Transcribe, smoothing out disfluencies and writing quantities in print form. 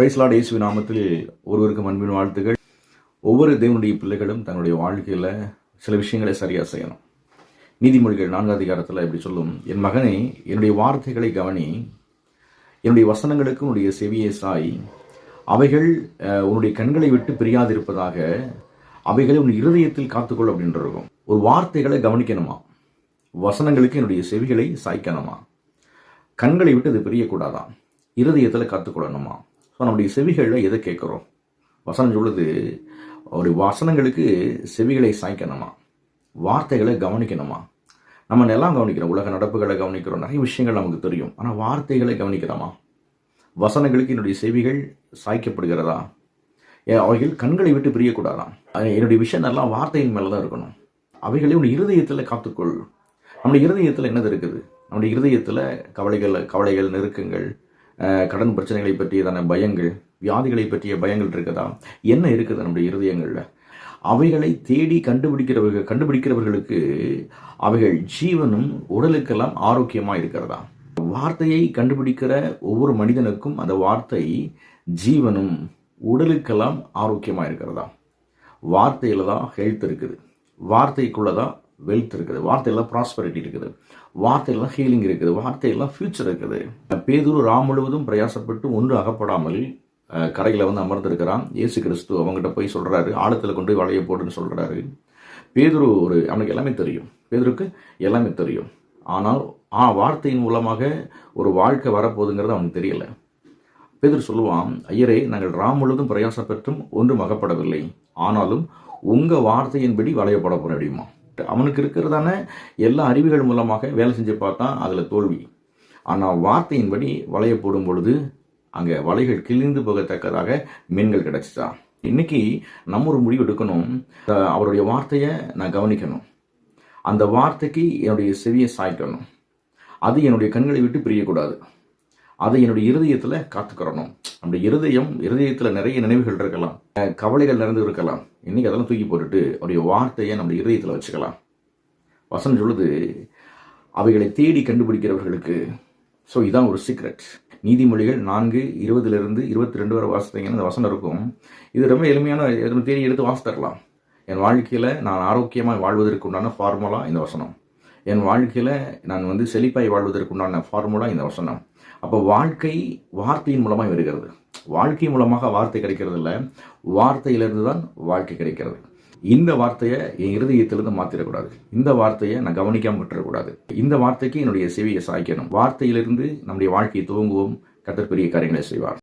Price Lord இயேசுவின் நாமத்தில் ஒருவருக்கு அன்பின் வாழ்த்துக்கள். ஒவ்வொரு தேவனுடைய பிள்ளைகளும் தன்னுடைய வாழ்க்கையில் சில விஷயங்களை சரியாக செய்யணும். நீதிமொழிகள் 4 அதிகாரத்தில் இப்படி சொல்லும், என் மகனே, என்னுடைய வார்த்தைகளை கவனி, என்னுடைய வசனங்களுக்கு உன்னுடைய செவியை சாய், அவைகள் உன்னுடைய கண்களை விட்டு பிரியாதிருப்பதாக, அவைகளை உன் இருதயத்தில் காத்துக்கொள் அப்படின்ற இருக்கும். ஒரு வார்த்தைகளை கவனிக்கணுமா, வசனங்களுக்கு என்னுடைய செவிகளை சாய்க்கணுமா, கண்களை விட்டு அது பிரியக்கூடாதான், இருதயத்தில் காத்துக்கொள்ளணுமா. ஸோ நம்முடைய செவிகளில் எதை கேட்குறோம்? வசனம் சொல்லுது, ஒரு வசனங்களுக்கு செவிகளை சாய்க்கணுமா, வார்த்தைகளை கவனிக்கணுமா. நம்ம எல்லாம் கவனிக்கிறோம், உலக நடப்புகளை கவனிக்கிறோம், நிறைய விஷயங்கள் நமக்கு தெரியும். ஆனால் வார்த்தைகளை கவனிக்கிறோமா? வசனங்களுக்கு என்னுடைய செவிகள் சாய்க்கப்படுகிறதா? அவைகள் கண்களை விட்டு பிரியக்கூடாதான். என்னுடைய விஷயம் எல்லாம் வார்த்தையின் மேலே தான் இருக்கணும். அவைகளை உன் இருதயத்தில் காத்துக்கொள். நம்முடைய இருதயத்தில் என்னது இருக்குது? நம்முடைய இருதயத்தில் கவலைகள், நெருக்கங்கள், கடன் பிரச்சனைகளை பற்றியதான பயங்கள், வியாதிகளை பற்றிய பயங்கள் இருக்குதா? என்ன இருக்குது நம்முடைய இருதயங்களில்? அவைகளை தேடி கண்டுபிடிக்கிறவர்களுக்கு அவைகள் ஜீவனும் உடலுக்கெல்லாம் ஆரோக்கியமாக இருக்கிறதா? வார்த்தையை கண்டுபிடிக்கிற ஒவ்வொரு மனிதனுக்கும் அந்த வார்த்தை ஜீவனும் உடலுக்கெல்லாம் ஆரோக்கியமாக இருக்கிறதா? வார்த்தையில் தான் ஹெல்த் இருக்குது, வார்த்தைக்குள்ளதான் வெல்த் இருக்குது, வார்த்தையெல்லாம் ப்ராஸ்பரிட்டி இருக்குது, வார்த்தையெல்லாம் ஹீலிங் இருக்குது, வார்த்தையெல்லாம் ஃபியூச்சர் இருக்குது. பேதுரு ராம் முழுவதும் பிரயாசப்பட்டு ஒன்று அகப்படாமல் கரையில் அமர்ந்திருக்கிறான். இயேசு கிறிஸ்து அவங்ககிட்ட போய் சொல்கிறாரு, ஆழத்தில் கொண்டு வளைய போடுன்னு சொல்கிறாரு. பேதுரு அவனுக்கு எல்லாமே தெரியும், பேதுருக்கு எல்லாமே தெரியும். ஆனால் வார்த்தையின் மூலமாக ஒரு வாழ்க்கை வரப்போகுதுங்கிறது அவனுக்கு தெரியலை. பேதுரு சொல்லுவான், ஐயரே, நாங்கள் ராம் முழுவதும் பிரயாசப்பட்டும் ஒன்றும் அகப்படவில்லை, ஆனாலும் உங்கள் வார்த்தையின்படி வளையப்பட போகிற அப்படிமா. அவனுக்கு இருக்கிறதான எல்லா அறிவுகள் மூலமாக வேலை செஞ்சு பார்த்தான், அதில் தோல்வி. ஆனால் வார்த்தையின்படி வலையை போடும் பொழுது அங்கே வலைகள் கிழிந்து போகத்தக்கதாக மீன்கள் கிடைச்சிட்டான். இன்னைக்கு நம்ம ஒரு முடிவு எடுக்கணும். அவருடைய வார்த்தையை நான் கவனிக்கணும், அந்த வார்த்தைக்கு என்னுடைய செவியை சாய்க்கணும், அது என்னுடைய கண்களை விட்டு பிரியக்கூடாது, அதை என்னுடைய இருதயத்தில் காத்துக்கிறணும். நம்முடைய இருதயத்தில் நிறைய நினைவுகள் இருக்கலாம், கவலைகள் நிறைந்து இருக்கலாம். இன்னைக்கு அதெல்லாம் தூக்கி போட்டுட்டு அவருடைய வார்த்தையை நம்முடைய இருதயத்தில் வச்சுக்கலாம். வசனம் சொல்லுது, அவைகளை தேடி கண்டுபிடிக்கிறவர்களுக்கு. ஸோ இதான் ஒரு சீக்ரெட். நீதிமொழிகள் 4:20-22 வரை வாசித்தீங்கன்னா அந்த வசனம் இருக்கும். இது ரொம்ப எளிமையான, தேடி எடுத்து வாசித்தரலாம். என் வாழ்க்கையில் நான் ஆரோக்கியமாக வாழ்வதற்கு உண்டான ஃபார்முலா இந்த வசனம். என் வாழ்க்கையில் நான் செழிப்பாய் வாழ்வதற்கு உண்டான ஃபார்முலா இந்த வசனம். அப்போ வாழ்க்கை வார்த்தையின் மூலமாக வருகிறது. வாழ்க்கை மூலமாக வார்த்தை கிடைக்கிறது இல்லை, வார்த்தையிலிருந்து தான் வாழ்க்கை கிடைக்கிறது. இந்த வார்த்தையை என் இருதயத்திலிருந்து மாற்றிடக்கூடாது, இந்த வார்த்தையை நான் கவனிக்காமல் விட்டுறக்கூடாது, இந்த வார்த்தைக்கு என்னுடைய செவியை சாய்க்கணும். வார்த்தையிலிருந்து நம்முடைய வாழ்க்கையை துவங்குவோம். கர்த்தர் பெரிய காரியங்களை செய்வார்.